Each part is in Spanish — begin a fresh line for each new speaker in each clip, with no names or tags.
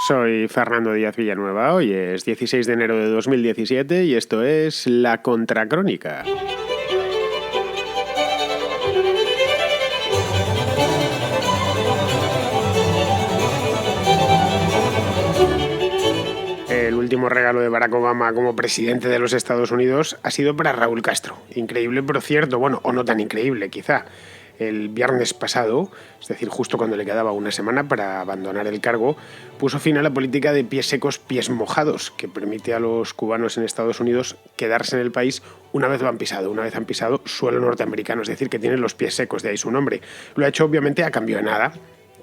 Soy Fernando Díaz Villanueva, hoy es 16 de enero de 2017 y esto es La Contracrónica. El último regalo de Barack Obama como presidente de los Estados Unidos ha sido para Raúl Castro. Increíble, pero cierto, bueno, o no tan increíble quizá. El viernes pasado, es decir, justo cuando le quedaba una semana para abandonar el cargo, puso fin a la política de pies secos, pies mojados, que permite a los cubanos en Estados Unidos quedarse en el país una vez han pisado suelo norteamericano, es decir, que tienen los pies secos, de ahí su nombre. Lo ha hecho obviamente a cambio de nada,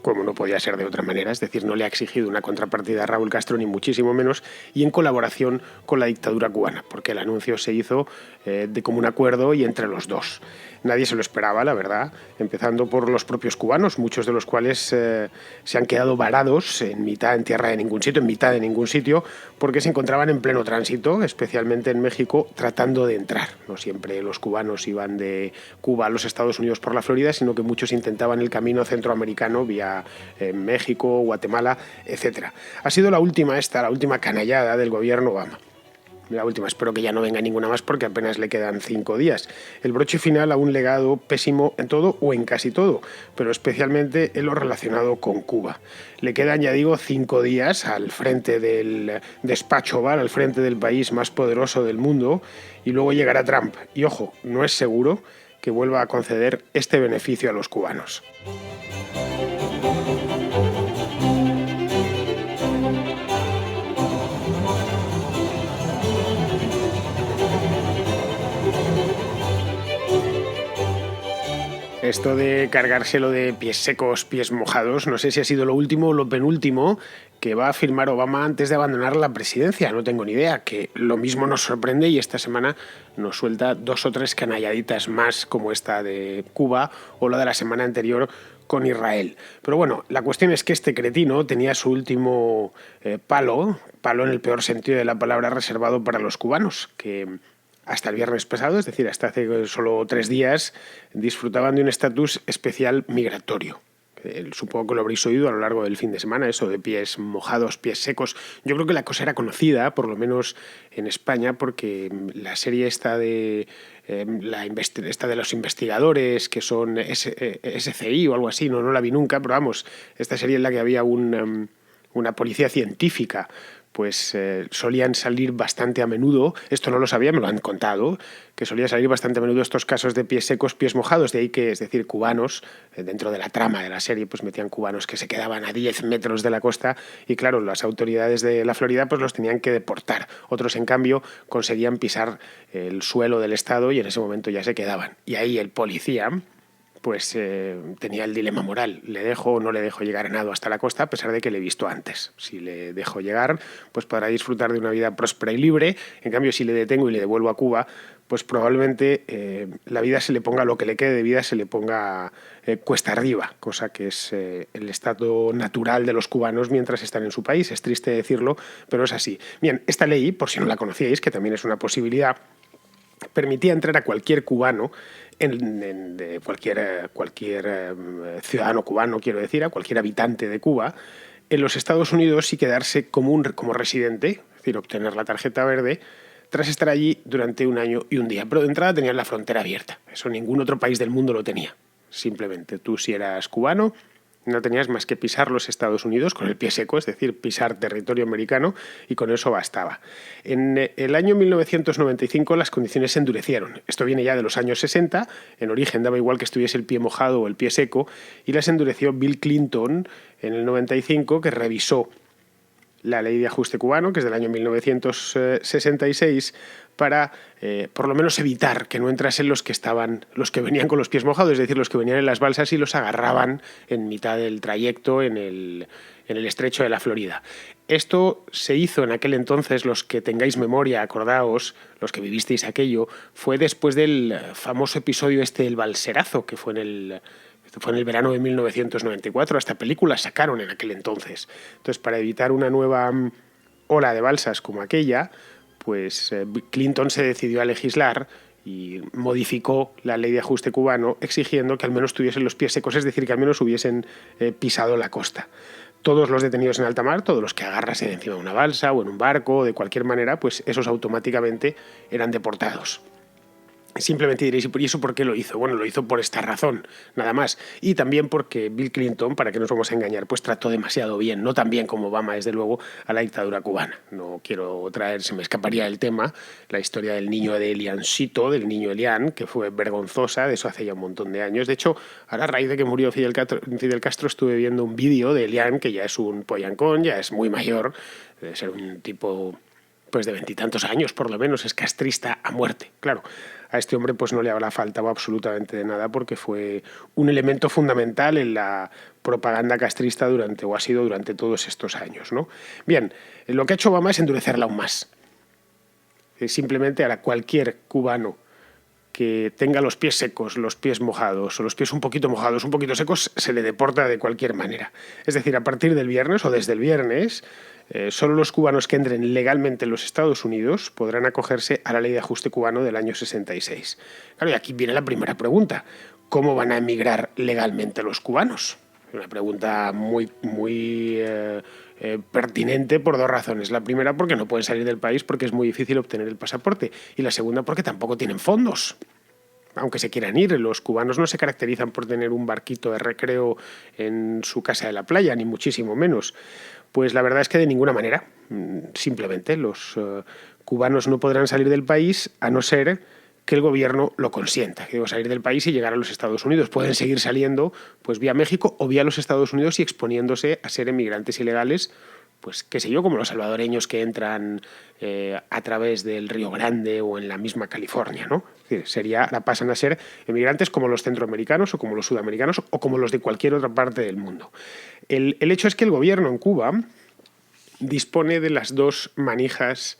como no podía ser de otra manera, es decir, no le ha exigido una contrapartida a Raúl Castro, ni muchísimo menos, y en colaboración con la dictadura cubana, porque el anuncio se hizo de común acuerdo y entre los dos. Nadie se lo esperaba, la verdad, empezando por los propios cubanos, muchos de los cuales se han quedado varados en tierra de ningún sitio, en mitad de ningún sitio, porque se encontraban en pleno tránsito, especialmente en México, tratando de entrar. No siempre los cubanos iban de Cuba a los Estados Unidos por la Florida, sino que muchos intentaban el camino centroamericano vía México, Guatemala, etc. Ha sido la última canallada del gobierno Obama. La última, espero que ya no venga ninguna más porque apenas le quedan 5 días. El broche final a un legado pésimo en todo o en casi todo, pero especialmente en lo relacionado con Cuba. Le quedan, ya digo, 5 días al frente del despacho Oval, al frente del país más poderoso del mundo, y luego llegará Trump. Y ojo, no es seguro que vuelva a conceder este beneficio a los cubanos. Esto de cargárselo de pies secos, pies mojados, no sé si ha sido lo último o lo penúltimo que va a firmar Obama antes de abandonar la presidencia. No tengo ni idea, que lo mismo nos sorprende y esta semana nos suelta 2 o 3 canalladitas más como esta de Cuba o la de la semana anterior con Israel. Pero bueno, la cuestión es que este cretino tenía su último palo en el peor sentido de la palabra, reservado para los cubanos, que hasta el viernes pasado, es decir, hasta hace solo 3 días, disfrutaban de un estatus especial migratorio. Supongo que lo habréis oído a lo largo del fin de semana, eso de pies mojados, pies secos. Yo creo que la cosa era conocida, por lo menos en España, porque la serie esta de los investigadores, que son SCI o algo así, no la vi nunca, pero vamos, esta serie en la que había una policía científica, pues solían salir bastante a menudo, esto no lo sabía, me lo han contado, que solía salir bastante a menudo estos casos de pies secos, pies mojados, de ahí que, es decir, cubanos, dentro de la trama de la serie, pues metían cubanos que se quedaban a 10 metros de la costa y claro, las autoridades de la Florida pues los tenían que deportar. Otros, en cambio, conseguían pisar el suelo del estado y en ese momento ya se quedaban. Y ahí el policía pues tenía el dilema moral, ¿le dejo o no le dejo llegar a nado hasta la costa a pesar de que le he visto antes? Si le dejo llegar, pues podrá disfrutar de una vida próspera y libre, en cambio si le detengo y le devuelvo a Cuba, pues probablemente la vida se le ponga, lo que le quede de vida se le ponga cuesta arriba, cosa que es el estado natural de los cubanos mientras están en su país. Es triste decirlo, pero es así. Bien, esta ley, por si no la conocíais, que también es una posibilidad, permitía entrar a cualquier cubano, cualquier ciudadano cubano, quiero decir, a cualquier habitante de Cuba, en los Estados Unidos y quedarse como residente, es decir, obtener la tarjeta verde, tras estar allí durante 1 año y 1 día. Pero de entrada tenían la frontera abierta. Eso ningún otro país del mundo lo tenía. Simplemente tú, si eras cubano, no tenías más que pisar los Estados Unidos con el pie seco, es decir, pisar territorio americano, y con eso bastaba. En el año 1995 las condiciones se endurecieron. Esto viene ya de los años 60, en origen daba igual que estuviese el pie mojado o el pie seco, y las endureció Bill Clinton en el 95, que revisó la ley de ajuste cubano, que es del año 1966, para por lo menos evitar que no entrasen los que venían con los pies mojados, es decir, los que venían en las balsas y los agarraban en mitad del trayecto en el estrecho de la Florida. Esto se hizo en aquel entonces, los que tengáis memoria, acordaos, los que vivisteis aquello, fue después del famoso episodio del balserazo, que fue en el verano de 1994, hasta películas sacaron en aquel entonces. Entonces, para evitar una nueva ola de balsas como aquella, pues Clinton se decidió a legislar y modificó la ley de ajuste cubano exigiendo que al menos tuviesen los pies secos, es decir, que al menos hubiesen pisado la costa. todos los detenidos en alta mar, todos los que agarrasen encima de una balsa o en un barco o de cualquier manera, pues esos automáticamente eran deportados. Simplemente diréis, ¿y eso por qué lo hizo? Bueno, lo hizo por esta razón, nada más. Y también porque Bill Clinton, para que no nos vamos a engañar, pues trató demasiado bien, no tan bien como Obama, desde luego, a la dictadura cubana. No quiero traer, se me escaparía del tema, la historia del niño de Eliancito, del niño Elian, que fue vergonzosa, de eso hace ya un montón de años. De hecho, ahora a raíz de que murió Fidel Castro estuve viendo un vídeo de Elian, que ya es un pollancón, ya es muy mayor, debe ser un tipo pues de 20 y tantos años, por lo menos, es castrista a muerte. Claro, a este hombre pues no le habrá faltado absolutamente de nada porque fue un elemento fundamental en la propaganda castrista ha sido durante todos estos años, ¿no? Bien, lo que ha hecho Obama es endurecerla aún más. Simplemente a cualquier cubano que tenga los pies secos, los pies mojados o los pies un poquito mojados, un poquito secos, se le deporta de cualquier manera. Es decir, a partir del viernes o desde el viernes, solo los cubanos que entren legalmente en los Estados Unidos podrán acogerse a la ley de ajuste cubano del año 66. Claro, y aquí viene la primera pregunta. ¿Cómo van a emigrar legalmente los cubanos? Una pregunta muy pertinente por dos razones. La primera, porque no pueden salir del país porque es muy difícil obtener el pasaporte. Y la segunda, porque tampoco tienen fondos. Aunque se quieran ir, los cubanos no se caracterizan por tener un barquito de recreo en su casa de la playa, ni muchísimo menos. Pues la verdad es que de ninguna manera. Simplemente los cubanos no podrán salir del país a no ser que el gobierno lo consienta. Digo, salir del país y llegar a los Estados Unidos. Pueden seguir saliendo pues vía México o vía los Estados Unidos y exponiéndose a ser emigrantes ilegales, pues qué sé yo, como los salvadoreños que entran a través del Río Grande o en la misma California, ¿no? Es decir, pasan a ser emigrantes como los centroamericanos o como los sudamericanos o como los de cualquier otra parte del mundo. El hecho es que el gobierno en Cuba dispone de las dos manijas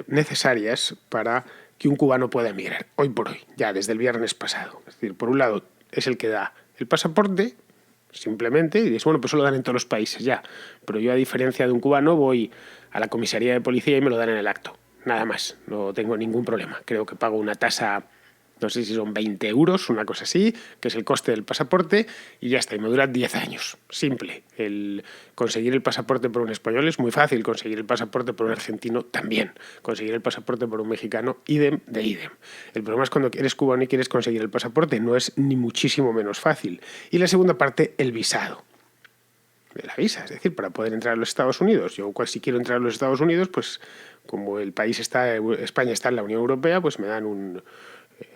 necesarias para que un cubano pueda emigrar, hoy por hoy, ya desde el viernes pasado. Es decir, por un lado es el que da el pasaporte, simplemente, y dices, bueno, pues eso lo dan en todos los países, ya. Pero yo, a diferencia de un cubano, voy a la comisaría de policía y me lo dan en el acto. Nada más, no tengo ningún problema. Creo que pago una tasa, no sé si son 20 euros, una cosa así, que es el coste del pasaporte, y ya está, y me dura 10 años. Simple. El conseguir el pasaporte por un español es muy fácil, conseguir el pasaporte por un argentino también, conseguir el pasaporte por un mexicano, idem de idem. El problema es cuando eres cubano y quieres conseguir el pasaporte, no es ni muchísimo menos fácil. Y la segunda parte, el visado. De la visa, es decir, para poder entrar a los Estados Unidos. Yo, si quiero entrar a los Estados Unidos, pues como España está en la Unión Europea, pues me dan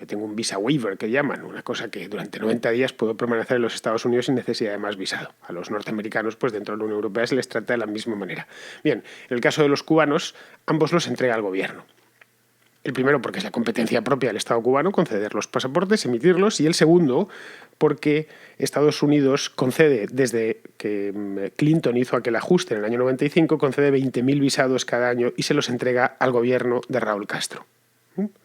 tengo un visa waiver que llaman, una cosa que durante 90 días puedo permanecer en los Estados Unidos sin necesidad de más visado. A los norteamericanos, pues dentro de la Unión Europea se les trata de la misma manera. Bien, en el caso de los cubanos, ambos los entrega el gobierno. El primero, porque es la competencia propia del Estado cubano conceder los pasaportes, emitirlos, y el segundo, porque Estados Unidos concede, desde que Clinton hizo aquel ajuste en el año 95, concede 20.000 visados cada año y se los entrega al gobierno de Raúl Castro.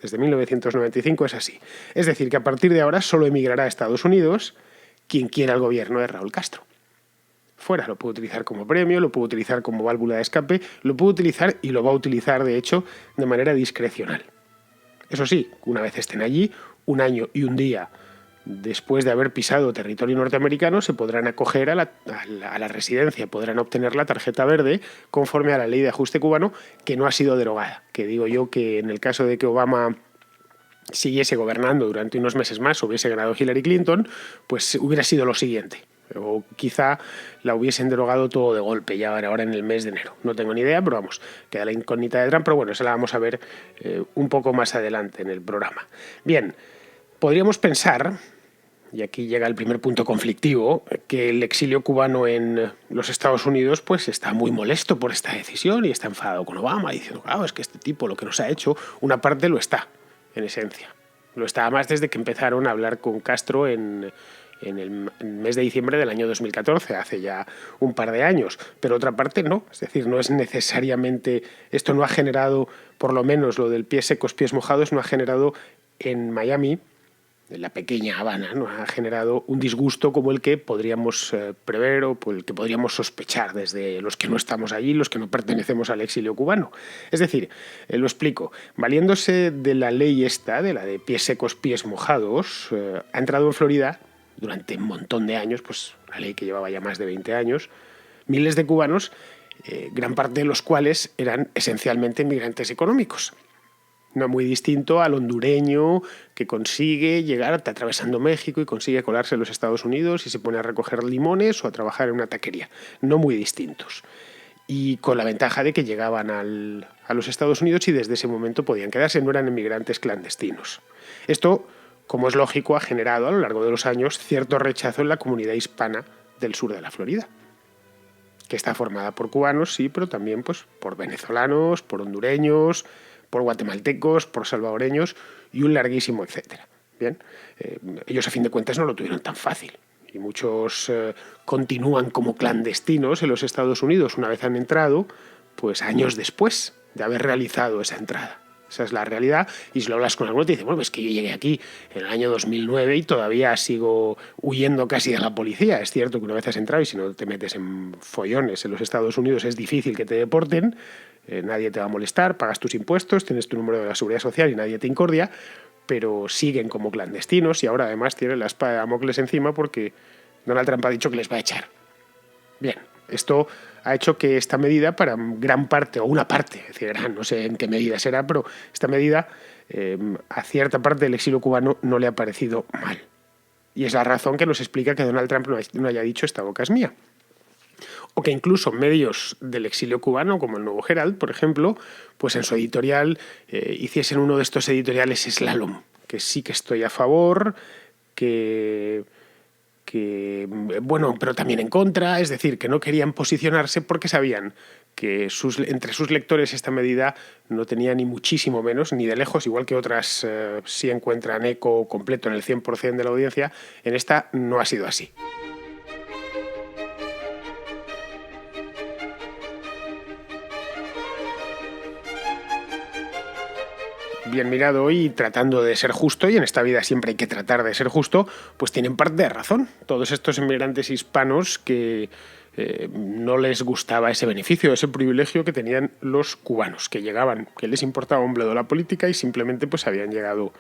Desde 1995 es así. Es decir, que a partir de ahora solo emigrará a Estados Unidos quien quiera el gobierno de Raúl Castro. Fuera, lo puede utilizar como premio, lo puede utilizar como válvula de escape, lo puede utilizar y lo va a utilizar, de hecho, de manera discrecional. Eso sí, una vez estén allí, un año y un día después de haber pisado territorio norteamericano, se podrán acoger a la residencia, podrán obtener la tarjeta verde conforme a la ley de ajuste cubano, que no ha sido derogada. Que digo yo que en el caso de que Obama siguiese gobernando durante unos meses más, hubiese ganado Hillary Clinton, pues hubiera sido lo siguiente. O quizá la hubiesen derogado todo de golpe, ya ahora en el mes de enero. No tengo ni idea, pero vamos, queda la incógnita de Trump, pero bueno, esa la vamos a ver un poco más adelante en el programa. Bien, podríamos pensar, y aquí llega el primer punto conflictivo, que el exilio cubano en los Estados Unidos pues está muy molesto por esta decisión y está enfadado con Obama, diciendo, claro, es que este tipo lo que nos ha hecho, una parte lo está, en esencia. Lo está más desde que empezaron a hablar con Castro en el mes de diciembre del año 2014, hace ya un par de años, pero otra parte no, es decir, no es necesariamente, esto no ha generado, por lo menos lo del pies secos, pies mojados, no ha generado en Miami, en la pequeña Habana, no ha generado un disgusto como el que podríamos prever o el que podríamos sospechar desde los que no estamos allí, los que no pertenecemos al exilio cubano. Es decir, lo explico, valiéndose de la ley esta, de la de pies secos, pies mojados, ha entrado en Florida durante un montón de años, pues una ley que llevaba ya más de 20 años, Miles de cubanos, gran parte de los cuales eran esencialmente migrantes económicos. No muy distinto al hondureño que consigue llegar atravesando México y consigue colarse en los Estados Unidos y se pone a recoger limones o a trabajar en una taquería. No muy distintos. Y con la ventaja de que llegaban a los Estados Unidos y desde ese momento podían quedarse, no eran inmigrantes clandestinos. Esto, como es lógico, ha generado a lo largo de los años cierto rechazo en la comunidad hispana del sur de la Florida, que está formada por cubanos, sí, pero también pues, por venezolanos, por hondureños, por guatemaltecos, por salvadoreños y un larguísimo etcétera. Bien, ellos a fin de cuentas no lo tuvieron tan fácil. Y muchos continúan como clandestinos en los Estados Unidos una vez han entrado, pues años después de haber realizado esa entrada. Esa es la realidad. Y si lo hablas con alguno te dice, bueno, es que yo llegué aquí en el año 2009 y todavía sigo huyendo casi de la policía. Es cierto que una vez has entrado y si no te metes en follones en los Estados Unidos es difícil que te deporten, nadie te va a molestar, pagas tus impuestos, tienes tu número de la Seguridad Social y nadie te incordia, pero siguen como clandestinos y ahora además tienen la espada de Damocles encima porque Donald Trump ha dicho que les va a echar. Bien, esto ha hecho que esta medida para gran parte, o una parte, es decir, no sé en qué medida será, pero esta medida a cierta parte del exilio cubano no le ha parecido mal. Y es la razón que nos explica que Donald Trump no haya dicho esta boca es mía. O que incluso medios del exilio cubano, como el Nuevo Herald, por ejemplo, pues en su editorial hiciesen uno de estos editoriales slalom, que sí que estoy a favor, que bueno, pero también en contra, es decir, que no querían posicionarse porque sabían que entre sus lectores esta medida no tenía ni muchísimo menos, ni de lejos, igual que otras sí encuentran eco completo en el 100% de la audiencia, en esta no ha sido así. Bien mirado y tratando de ser justo, y en esta vida siempre hay que tratar de ser justo, pues tienen parte de razón. Todos estos inmigrantes hispanos que no les gustaba ese beneficio, ese privilegio que tenían los cubanos, que llegaban, que les importaba un bledo la política y simplemente pues habían llegado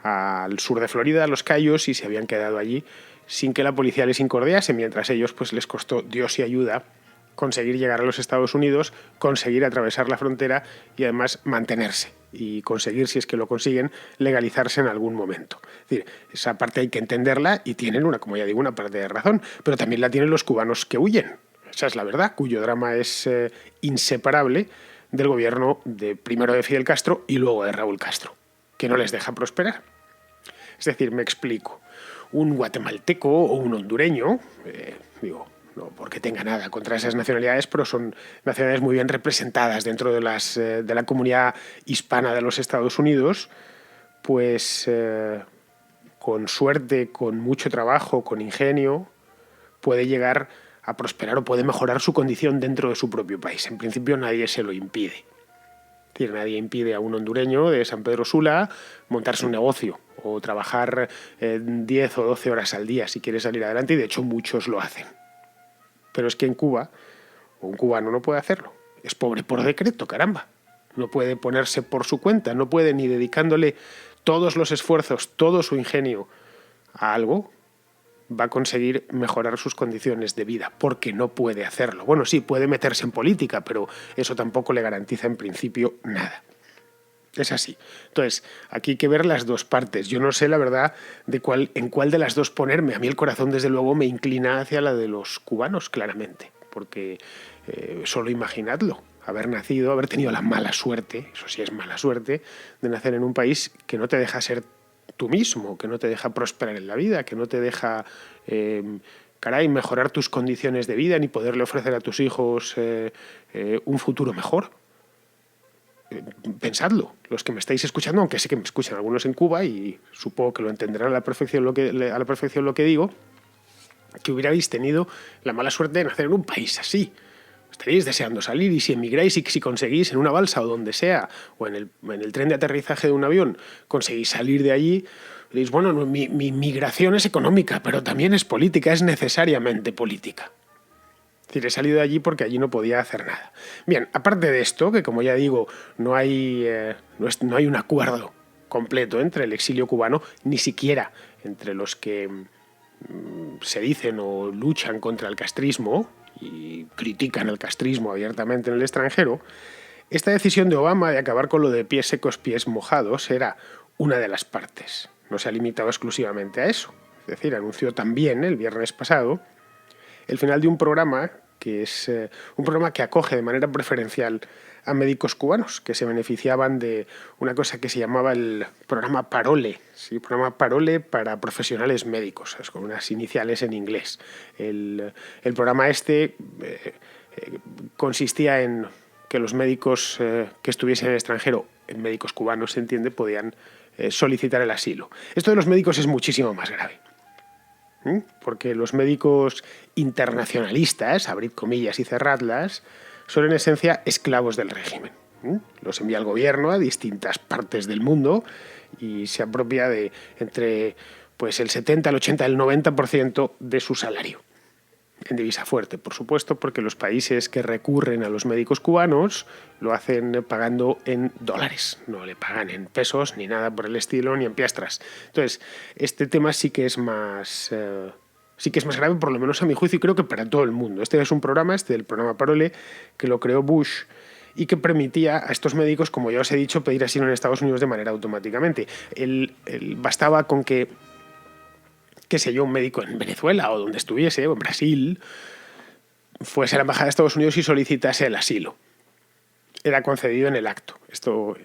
al sur de Florida, a Los Cayos, y se habían quedado allí sin que la policía les incordiase, mientras ellos pues les costó Dios y ayuda conseguir llegar a los Estados Unidos, conseguir atravesar la frontera y además mantenerse y conseguir, si es que lo consiguen, legalizarse en algún momento. Es decir, esa parte hay que entenderla y tienen como ya digo, una parte de razón, pero también la tienen los cubanos que huyen. Esa es la verdad, cuyo drama es inseparable del gobierno primero de Fidel Castro y luego de Raúl Castro, que no les deja prosperar. Es decir, me explico, un guatemalteco o un hondureño, no porque tenga nada contra esas nacionalidades, pero son nacionalidades muy bien representadas dentro de la comunidad hispana de los Estados Unidos, pues con suerte, con mucho trabajo, con ingenio, puede llegar a prosperar o puede mejorar su condición dentro de su propio país. En principio nadie se lo impide. Es decir, nadie impide a un hondureño de San Pedro Sula montarse un negocio o trabajar 10 o 12 horas al día si quiere salir adelante, y de hecho muchos lo hacen. Pero es que en Cuba, un cubano no puede hacerlo. Es pobre por decreto, caramba. No puede ponerse por su cuenta, no puede ni dedicándole todos los esfuerzos, todo su ingenio a algo, va a conseguir mejorar sus condiciones de vida, porque no puede hacerlo. Bueno, sí, puede meterse en política, pero eso tampoco le garantiza en principio nada. Es así. Entonces, aquí hay que ver las dos partes. Yo no sé, la verdad, en cuál de las dos ponerme. A mí el corazón, desde luego, me inclina hacia la de los cubanos, claramente. Porque solo imaginadlo. Haber nacido, haber tenido la mala suerte, eso sí es mala suerte, de nacer en un país que no te deja ser tú mismo, que no te deja prosperar en la vida, que no te deja mejorar tus condiciones de vida ni poderle ofrecer a tus hijos un futuro mejor. Pensadlo, los que me estáis escuchando, aunque sé que me escuchan algunos en Cuba y supongo que lo entenderán a la perfección lo que digo, que hubierais tenido la mala suerte de nacer en un país así. Estaríais deseando salir, y si emigráis y si conseguís en una balsa o donde sea, o en el tren de aterrizaje de un avión, conseguís salir de allí, diréis, bueno, mi migración es económica, pero también es política, es necesariamente política. Es decir, he salido de allí porque allí no podía hacer nada. Bien, aparte de esto, que como ya digo, no hay un acuerdo completo entre el exilio cubano, ni siquiera entre los que se dicen o luchan contra el castrismo y critican el castrismo abiertamente en el extranjero, esta decisión de Obama de acabar con lo de pies secos, pies mojados era una de las partes. No se ha limitado exclusivamente a eso. Es decir, anunció también el viernes pasado el final de un programa que es un programa que acoge de manera preferencial a médicos cubanos que se beneficiaban de una cosa que se llamaba el programa Parole, ¿sí? Programa Parole para profesionales médicos, es con unas iniciales en inglés. El programa consistía en que los médicos que estuviesen en el extranjero, médicos cubanos se entiende, podían solicitar el asilo. Esto de los médicos es muchísimo más grave. Porque los médicos internacionalistas, abrid comillas y cerradlas, son en esencia esclavos del régimen. Los envía el gobierno a distintas partes del mundo y se apropia de entre pues, el 70, el 80, el 90% de su salario. En divisa fuerte, por supuesto, porque los países que recurren a los médicos cubanos lo hacen pagando en dólares. No le pagan en pesos ni nada por el estilo, ni en piastras. Entonces, este tema sí que es más grave, por lo menos a mi juicio, y creo que para todo el mundo. Este es un programa, el programa Parole, que lo creó Bush y que permitía a estos médicos, como ya os he dicho, pedir asilo en Estados Unidos de manera automáticamente. Bastaba con que qué sé yo, un médico en Venezuela o donde estuviese, o en Brasil, fuese a la embajada de Estados Unidos y solicitase el asilo. Era concedido en el acto. Esto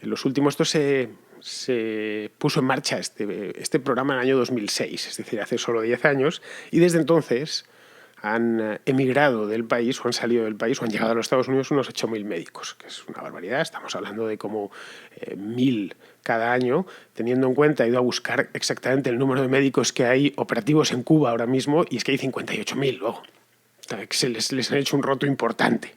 se puso en marcha este programa en el año 2006, es decir, hace solo 10 años, y desde entonces han emigrado del país o han salido del país o han llegado a los Estados Unidos unos 8.000 médicos, que es una barbaridad. Estamos hablando de como 1.000 cada año, teniendo en cuenta, he ido a buscar exactamente el número de médicos que hay operativos en Cuba ahora mismo y es que hay 58.000 luego. Se les han hecho un roto importante.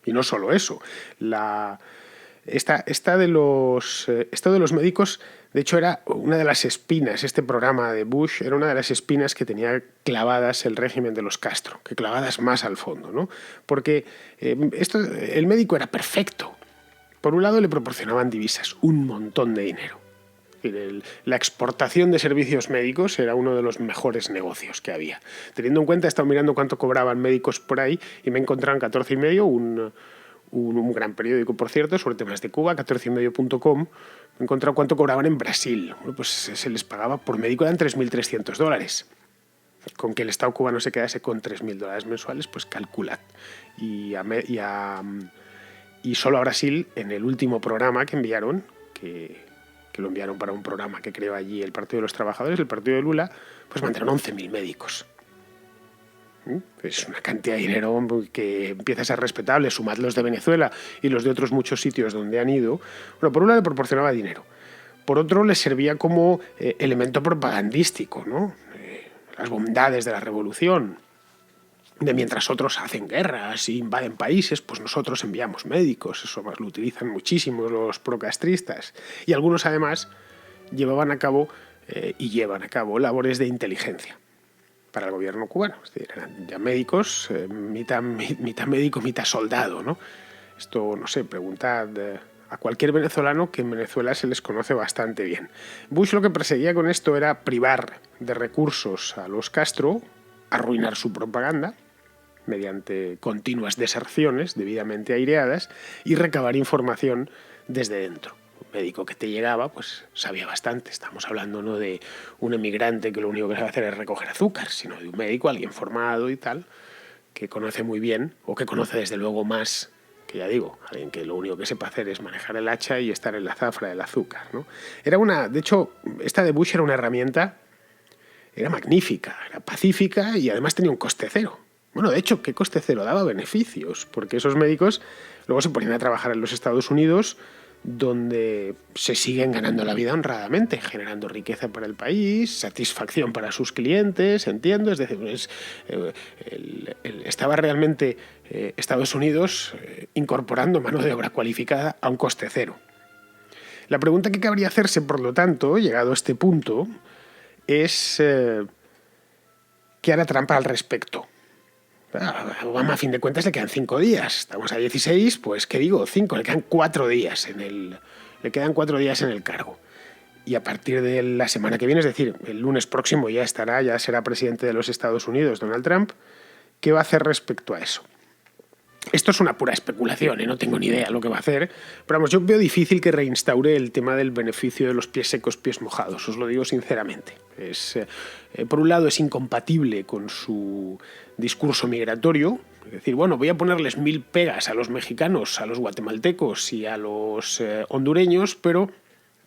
Y no solo eso, esta de los médicos, de hecho, era una de las espinas, este programa de Bush era una de las espinas que tenía clavadas el régimen de los Castro, que clavadas más al fondo, ¿no? Porque el médico era perfecto. Por un lado, le proporcionaban divisas, un montón de dinero. La exportación de servicios médicos era uno de los mejores negocios que había. Teniendo en cuenta, he estado mirando cuánto cobraban médicos por ahí y me he encontrado en 14,5, un gran periódico, por cierto, sobre temas de Cuba, 14,5.com, he encontrado cuánto cobraban en Brasil. Bueno, pues se les pagaba por médico, eran $3.300. Con que el Estado cubano se quedase con $3.000 mensuales, pues calculad. Y solo a Brasil, en el último programa que enviaron, que lo enviaron para un programa que creó allí el Partido de los Trabajadores, el Partido de Lula, pues mandaron 11.000 médicos. Es una cantidad de dinero que empieza a ser respetable. Sumad los de Venezuela y los de otros muchos sitios donde han ido. Bueno, por un lado le proporcionaba dinero. Por otro les servía como elemento propagandístico, ¿no? Las bondades de la revolución. De mientras otros hacen guerras y invaden países, pues nosotros enviamos médicos. Eso más lo utilizan muchísimo los procastristas. Y algunos además llevaban a cabo y llevan a cabo labores de inteligencia para el gobierno cubano. Es decir, eran ya médicos, mitad médico, mitad soldado, ¿no? Esto, no sé, preguntad a cualquier venezolano, que en Venezuela se les conoce bastante bien. Bush lo que perseguía con esto era privar de recursos a los Castro, arruinar su propaganda mediante continuas deserciones debidamente aireadas y recabar información desde dentro. Un médico que te llegaba, pues sabía bastante. Estamos hablando no de un emigrante que lo único que sabe hacer es recoger azúcar, sino de un médico, alguien formado y tal, que conoce muy bien, o que conoce desde luego más, que ya digo, alguien que lo único que sepa hacer es manejar el hacha y estar en la zafra del azúcar, ¿no? De hecho, esta de Bush era una herramienta, era magnífica, era pacífica y además tenía un coste cero. Bueno, de hecho, ¿qué coste cero? Daba beneficios, porque esos médicos luego se ponían a trabajar en los Estados Unidos, donde se siguen ganando la vida honradamente, generando riqueza para el país, satisfacción para sus clientes, entiendo. Es decir, estaba realmente Estados Unidos incorporando mano de obra cualificada a un coste cero. La pregunta que cabría hacerse, por lo tanto, llegado a este punto, es ¿qué hará Trump al respecto? A Obama, a fin de cuentas, le quedan 5 días. Estamos a 16, pues, ¿qué digo? 5, le quedan 4 días le quedan 4 días en el cargo. Y a partir de la semana que viene, es decir, el lunes próximo ya será presidente de los Estados Unidos, Donald Trump. ¿Qué va a hacer respecto a eso? Esto es una pura especulación, no tengo ni idea lo que va a hacer, pero vamos, yo veo difícil que reinstaure el tema del beneficio de los pies secos, pies mojados, os lo digo sinceramente. Por un lado es incompatible con su discurso migratorio, es decir, bueno, voy a ponerles 1000 pegas a los mexicanos, a los guatemaltecos y a los hondureños, pero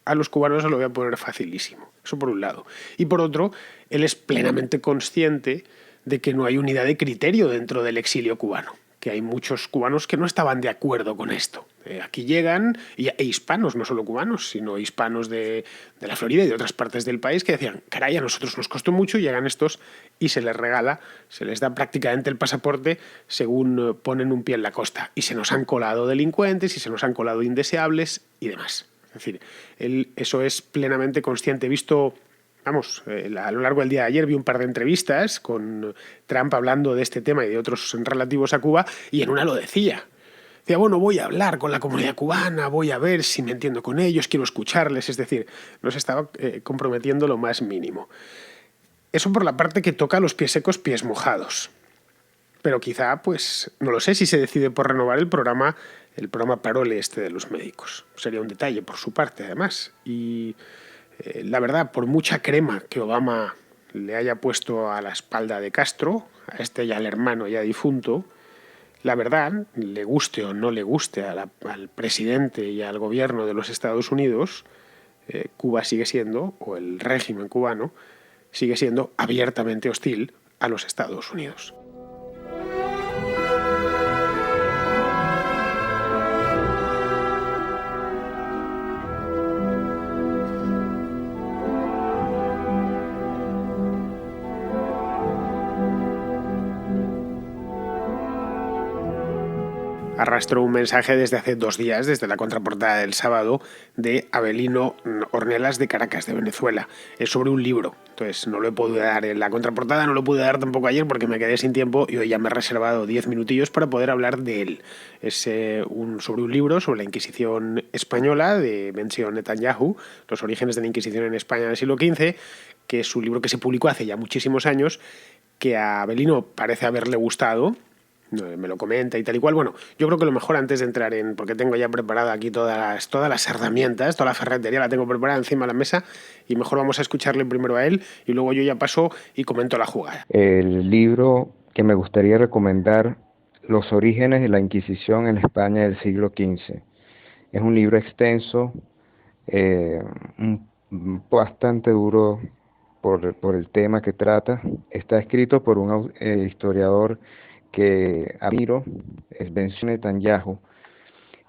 a los cubanos se lo voy a poner facilísimo. Eso por un lado. Y por otro, él es plenamente consciente de que no hay unidad de criterio dentro del exilio cubano, que hay muchos cubanos que no estaban de acuerdo con esto. Aquí llegan, e hispanos, no solo cubanos, sino hispanos de la Florida y de otras partes del país que decían, caray, a nosotros nos costó mucho, llegan estos y se les regala, se les da prácticamente el pasaporte según ponen un pie en la costa. Y se nos han colado delincuentes y se nos han colado indeseables y demás. Es decir, él eso es plenamente consciente. He visto, vamos, a lo largo del día de ayer vi un par de entrevistas con Trump hablando de este tema y de otros relativos a Cuba, y en una lo decía. Decía, bueno, voy a hablar con la comunidad cubana, voy a ver si me entiendo con ellos, quiero escucharles. Es decir, no se estaba comprometiendo lo más mínimo. Eso por la parte que toca los pies secos, pies mojados. Pero quizá, pues, no lo sé si se decide por renovar el programa Parole de los médicos. Sería un detalle por su parte, además. Y la verdad, por mucha crema que Obama le haya puesto a la espalda de Castro, a este ya el hermano ya difunto, la verdad, le guste o no le guste al presidente y al gobierno de los Estados Unidos, Cuba sigue siendo, o el régimen cubano, sigue siendo abiertamente hostil a los Estados Unidos. Arrastró un mensaje desde hace 2 días, desde la contraportada del sábado, de Avelino Ornelas de Caracas, de Venezuela. Es sobre un libro. Entonces no lo he podido dar en la contraportada, no lo pude dar tampoco ayer porque me quedé sin tiempo y hoy ya me he reservado 10 minutillos para poder hablar de él. Es sobre un libro sobre la Inquisición española de Benzion Netanyahu, los orígenes de la Inquisición en España del siglo XV, que es un libro que se publicó hace ya muchísimos años, que a Avelino parece haberle gustado. Me lo comenta y tal y cual. Bueno, yo creo que lo mejor antes de entrar porque tengo ya preparada aquí todas las herramientas, toda la ferretería la tengo preparada encima de la mesa, y mejor vamos a escucharle primero a él y luego yo ya paso y comento la jugada.
El libro que me gustaría recomendar, Los orígenes de la Inquisición en España del siglo XV. Es un libro extenso, bastante duro por el tema que trata. Está escrito por un historiador que admiro, es Benzion Netanyahu,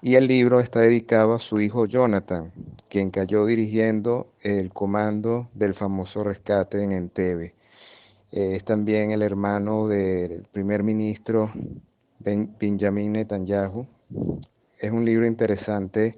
y el libro está dedicado a su hijo Jonathan, quien cayó dirigiendo el comando del famoso rescate en Entebbe. Es también el hermano del primer ministro Benjamin Netanyahu. Es un libro interesante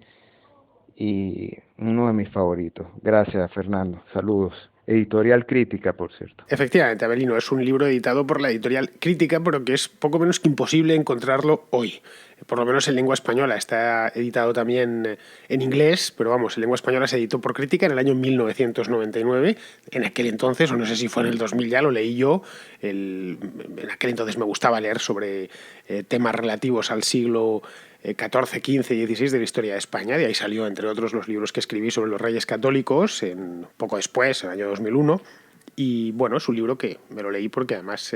y uno de mis favoritos. Gracias, Fernando. Saludos. Editorial Crítica, por cierto.
Efectivamente, Avelino, es un libro editado por la editorial Crítica, pero que es poco menos que imposible encontrarlo hoy. Por lo menos en lengua española. Está editado también en inglés, pero vamos, en lengua española se editó por Crítica en el año 1999. En aquel entonces, o no sé si fue en el 2000 ya, lo leí yo. En aquel entonces me gustaba leer sobre temas relativos al siglo XIV, XV y XVI de la historia de España. De ahí salió, entre otros, los libros que escribí sobre los reyes católicos, poco después, en el año 2001. Y bueno, es un libro que me lo leí porque además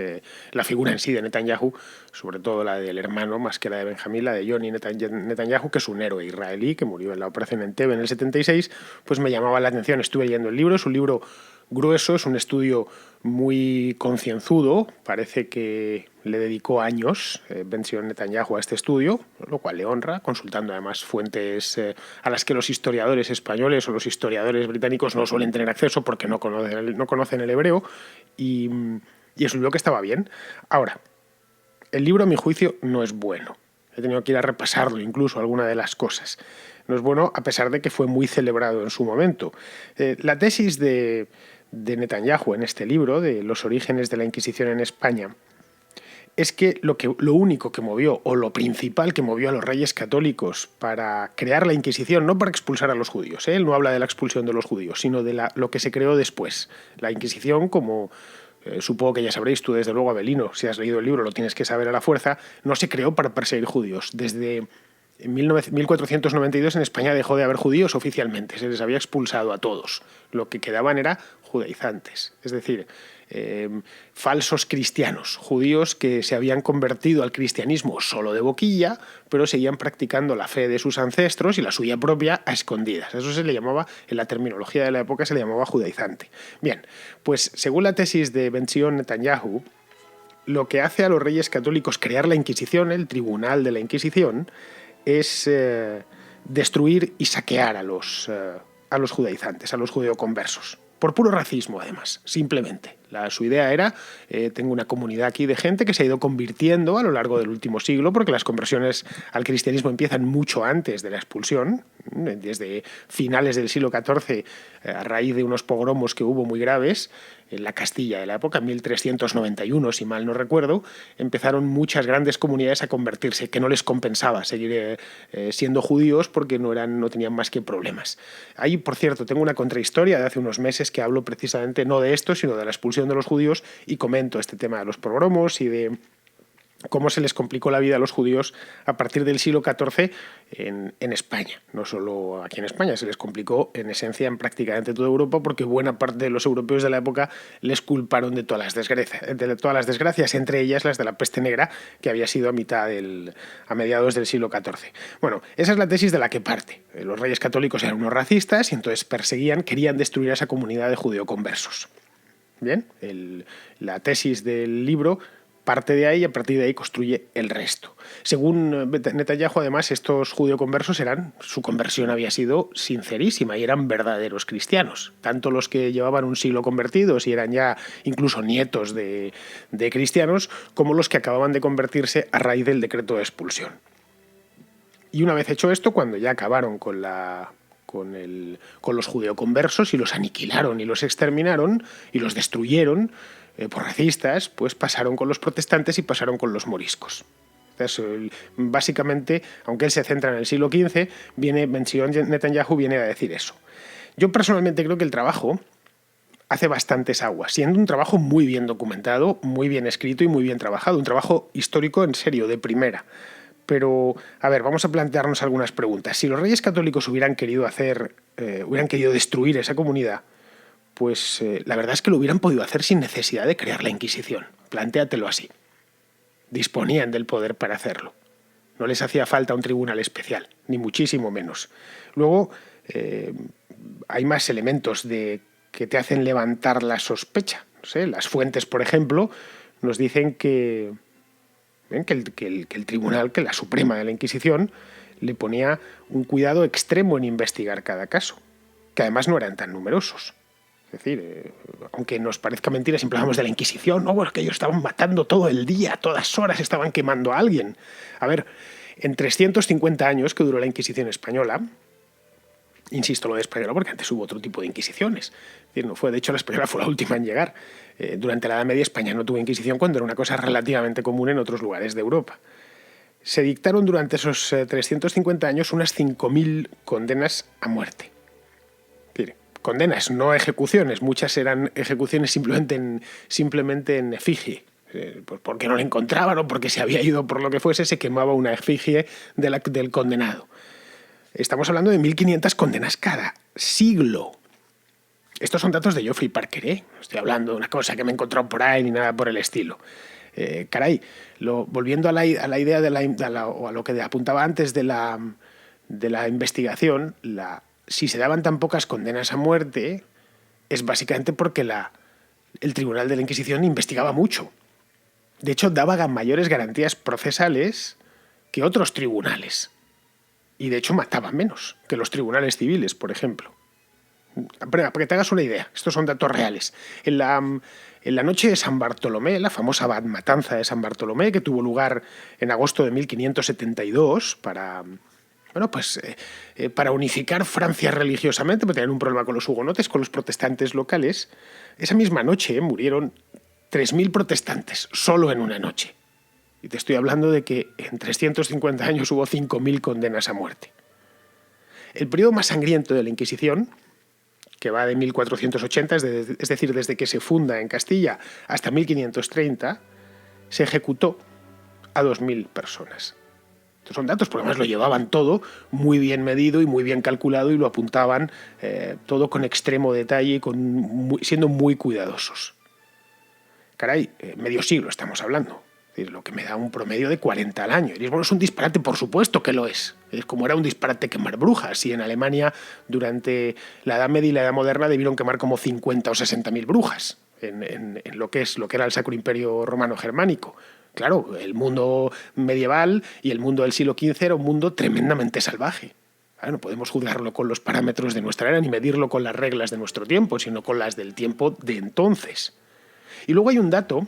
la figura en sí de Netanyahu, sobre todo la del hermano, más que la de Benjamín, la de Yoni Netanyahu, que es un héroe israelí que murió en la operación Entebbe en el 76, pues me llamaba la atención. Estuve leyendo el libro, es un libro grueso, es un estudio muy concienzudo, parece que le dedicó años Benzion Netanyahu a este estudio, lo cual le honra, consultando además fuentes a las que los historiadores españoles o los historiadores británicos no suelen tener acceso porque no conocen el hebreo, y es un libro que estaba bien. Ahora, el libro a mi juicio no es bueno. He tenido que ir a repasarlo, incluso alguna de las cosas. No es bueno a pesar de que fue muy celebrado en su momento. La tesis de Netanyahu en este libro, de los orígenes de la Inquisición en España, es que lo único que movió, o lo principal que movió a los reyes católicos para crear la Inquisición, no para expulsar a los judíos, él no habla de la expulsión de los judíos, sino de lo que se creó después, la Inquisición como supongo que ya sabréis tú, desde luego, Abelino, si has leído el libro lo tienes que saber a la fuerza, no se creó para perseguir judíos. Desde 1492 en España dejó de haber judíos oficialmente, se les había expulsado a todos. Lo que quedaban era judaizantes, es decir, falsos cristianos, judíos que se habían convertido al cristianismo solo de boquilla, pero seguían practicando la fe de sus ancestros y la suya propia a escondidas. Eso se le llamaba, en la terminología de la época, se le llamaba judaizante. Bien, pues según la tesis de Ben-Zion Netanyahu, lo que hace a los reyes católicos crear la Inquisición, el tribunal de la Inquisición, es destruir y saquear a los judaizantes, a los judeoconversos. Por puro racismo, además, simplemente. Su idea era, tengo una comunidad aquí de gente que se ha ido convirtiendo a lo largo del último siglo, porque las conversiones al cristianismo empiezan mucho antes de la expulsión, desde finales del siglo XIV, a raíz de unos pogromos que hubo muy graves en la Castilla de la época, en 1391, si mal no recuerdo, empezaron muchas grandes comunidades a convertirse, que no les compensaba seguir siendo judíos porque no tenían más que problemas. Ahí, por cierto, tengo una contrahistoria de hace unos meses que hablo precisamente no de esto, sino de la expulsión de los judíos, y comento este tema de los pogromos y de cómo se les complicó la vida a los judíos a partir del siglo XIV en España. No solo aquí en España, se les complicó en esencia en prácticamente toda Europa, porque buena parte de los europeos de la época les culparon de todas las desgracias, entre ellas las de la peste negra, que había sido a mediados del siglo XIV. Bueno, esa es la tesis de la que parte. Los reyes católicos eran unos racistas y entonces querían destruir a esa comunidad de judeoconversos. Bien, la tesis del libro parte de ahí y a partir de ahí construye el resto. Según Netanyahu, además, estos judeoconversos su conversión había sido sincerísima y eran verdaderos cristianos. Tanto los que llevaban un siglo convertidos y eran ya incluso nietos de cristianos, como los que acababan de convertirse a raíz del decreto de expulsión. Y una vez hecho esto, cuando ya acabaron con los judeoconversos y los aniquilaron y los exterminaron y los destruyeron, por racistas, pues pasaron con los protestantes y pasaron con los moriscos. Entonces, básicamente, aunque él se centra en el siglo XV, Ben-Zion Netanyahu viene a decir eso. Yo personalmente creo que el trabajo hace bastantes aguas, siendo un trabajo muy bien documentado, muy bien escrito y muy bien trabajado, un trabajo histórico en serio, de primera. Pero, a ver, vamos a plantearnos algunas preguntas. Si los reyes católicos hubieran querido destruir esa comunidad, pues la verdad es que lo hubieran podido hacer sin necesidad de crear la Inquisición. Plantéatelo así. Disponían del poder para hacerlo. No les hacía falta un tribunal especial, ni muchísimo menos. Luego, hay más elementos que te hacen levantar la sospecha. No sé, las fuentes, por ejemplo, nos dicen que el tribunal, que la Suprema de la Inquisición, le ponía un cuidado extremo en investigar cada caso, que además no eran tan numerosos. Es decir, aunque nos parezca mentira, siempre hablamos de la Inquisición, no, bueno, que ellos estaban matando todo el día, todas horas estaban quemando a alguien. A ver, en 350 años que duró la Inquisición española, insisto lo de española porque antes hubo otro tipo de inquisiciones, es decir, de hecho la española fue la última en llegar. Durante la Edad Media España no tuvo Inquisición cuando era una cosa relativamente común en otros lugares de Europa. Se dictaron durante esos 350 años unas 5.000 condenas a muerte. Es decir, condenas, no ejecuciones. Muchas eran ejecuciones simplemente en efigie. Porque no le encontraban o porque se había ido por lo que fuese, se quemaba una efigie del condenado. Estamos hablando de 1.500 condenas cada siglo. Estos son datos de Geoffrey Parker, ¿eh? No estoy hablando de una cosa que me he encontrado por ahí ni nada por el estilo. Volviendo a la idea o a lo que apuntaba antes de la investigación, si se daban tan pocas condenas a muerte, es básicamente porque el Tribunal de la Inquisición investigaba mucho. De hecho, daba mayores garantías procesales que otros tribunales. Y de hecho mataba menos que los tribunales civiles, por ejemplo. Para que te hagas una idea, estos son datos reales. En la noche de San Bartolomé, la famosa matanza de San Bartolomé, que tuvo lugar en agosto de 1572 para unificar Francia religiosamente, porque tenían un problema con los hugonotes, con los protestantes locales, esa misma noche murieron 3.000 protestantes, solo en una noche. Y te estoy hablando de que en 350 años hubo 5.000 condenas a muerte. El periodo más sangriento de la Inquisición que va de 1480, es decir, desde que se funda en Castilla hasta 1530, se ejecutó a 2.000 personas. Estos son datos, porque además lo llevaban todo muy bien medido y muy bien calculado y lo apuntaban todo con extremo detalle y siendo muy cuidadosos. Caray, medio siglo estamos hablando. Es decir, lo que me da un promedio de 40 al año. Y dices, bueno, es un disparate, por supuesto que lo es. Es como era un disparate quemar brujas. Y en Alemania, durante la Edad Media y la Edad Moderna, debieron quemar como 50 o 60.000 brujas en lo que era el Sacro Imperio Romano Germánico. Claro, el mundo medieval y el mundo del siglo XV era un mundo tremendamente salvaje. Claro, no podemos juzgarlo con los parámetros de nuestra era ni medirlo con las reglas de nuestro tiempo, sino con las del tiempo de entonces. Y luego hay un dato,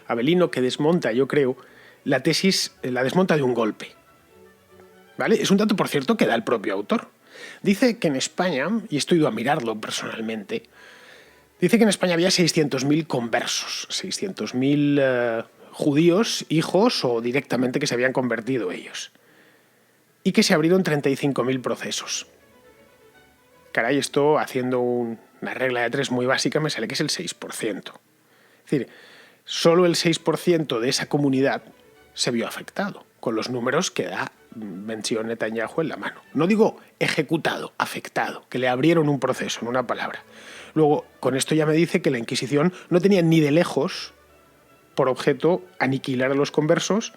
Avelino, que desmonta, yo creo, la tesis, la desmonta de un golpe. ¿Vale? Es un dato, por cierto, que da el propio autor. Dice que en España, y esto he ido a mirarlo personalmente, dice que en España había 600.000 conversos, 600.000 judíos, hijos o directamente que se habían convertido ellos. Y que se abrieron 35.000 procesos. Caray, esto haciendo una regla de 3 muy básica me sale que es el 6%. Es decir, solo el 6% de esa comunidad se vio afectado, con los números que da mención Netanyahu en la mano. No digo ejecutado, afectado, que le abrieron un proceso, en una palabra. Luego, con esto ya me dice que la Inquisición no tenía ni de lejos por objeto aniquilar a los conversos,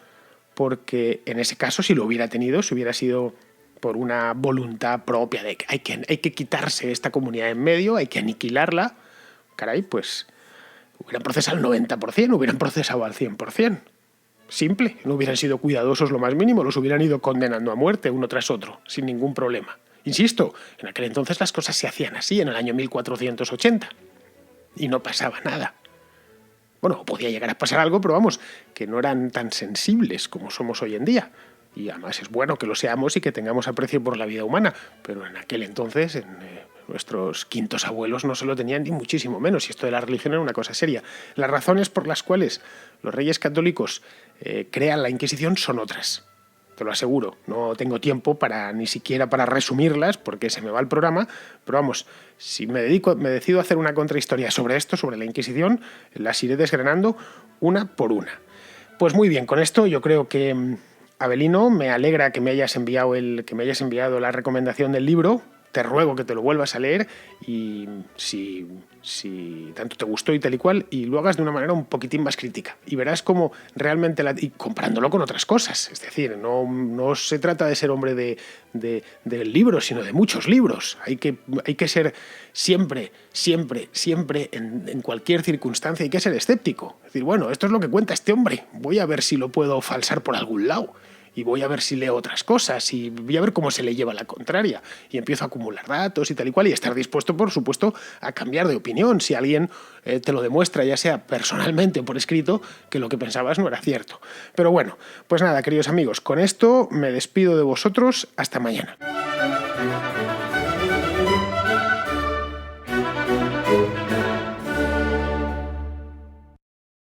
porque en ese caso, si lo hubiera tenido, si hubiera sido por una voluntad propia de que hay que quitarse esta comunidad en medio, hay que aniquilarla, caray, pues hubieran procesado al 90%, hubieran procesado al 100%. Simple, no hubieran sido cuidadosos lo más mínimo, los hubieran ido condenando a muerte uno tras otro, sin ningún problema. Insisto, en aquel entonces las cosas se hacían así, en el año 1480, y no pasaba nada. Bueno, podía llegar a pasar algo, pero vamos, que no eran tan sensibles como somos hoy en día. Y además es bueno que lo seamos y que tengamos aprecio por la vida humana, pero en aquel entonces, nuestros quintos abuelos no se lo tenían ni muchísimo menos, y esto de la religión era una cosa seria. Las razones por las cuales los reyes católicos crean la Inquisición son otras, te lo aseguro. No tengo tiempo ni siquiera para resumirlas porque se me va el programa, pero vamos, si me decido a hacer una contrahistoria sobre esto, sobre la Inquisición, las iré desgranando una por una. Pues muy bien, con esto yo creo que, Avelino, me alegra que me hayas enviado la recomendación del libro. Te ruego que te lo vuelvas a leer y si tanto te gustó y tal y cual, y lo hagas de una manera un poquitín más crítica. Y verás cómo realmente, y comparándolo con otras cosas. Es decir, no se trata de ser hombre del libro, sino de muchos libros. Hay que ser siempre, en cualquier circunstancia, hay que ser escéptico. Es decir, bueno, esto es lo que cuenta este hombre. Voy a ver si lo puedo falsar por algún lado. Y voy a ver si leo otras cosas y voy a ver cómo se le lleva la contraria. Y empiezo a acumular datos y tal y cual, y estar dispuesto, por supuesto, a cambiar de opinión si alguien te lo demuestra, ya sea personalmente o por escrito, que lo que pensabas no era cierto. Pero bueno, pues nada, queridos amigos, con esto me despido de vosotros. Hasta mañana.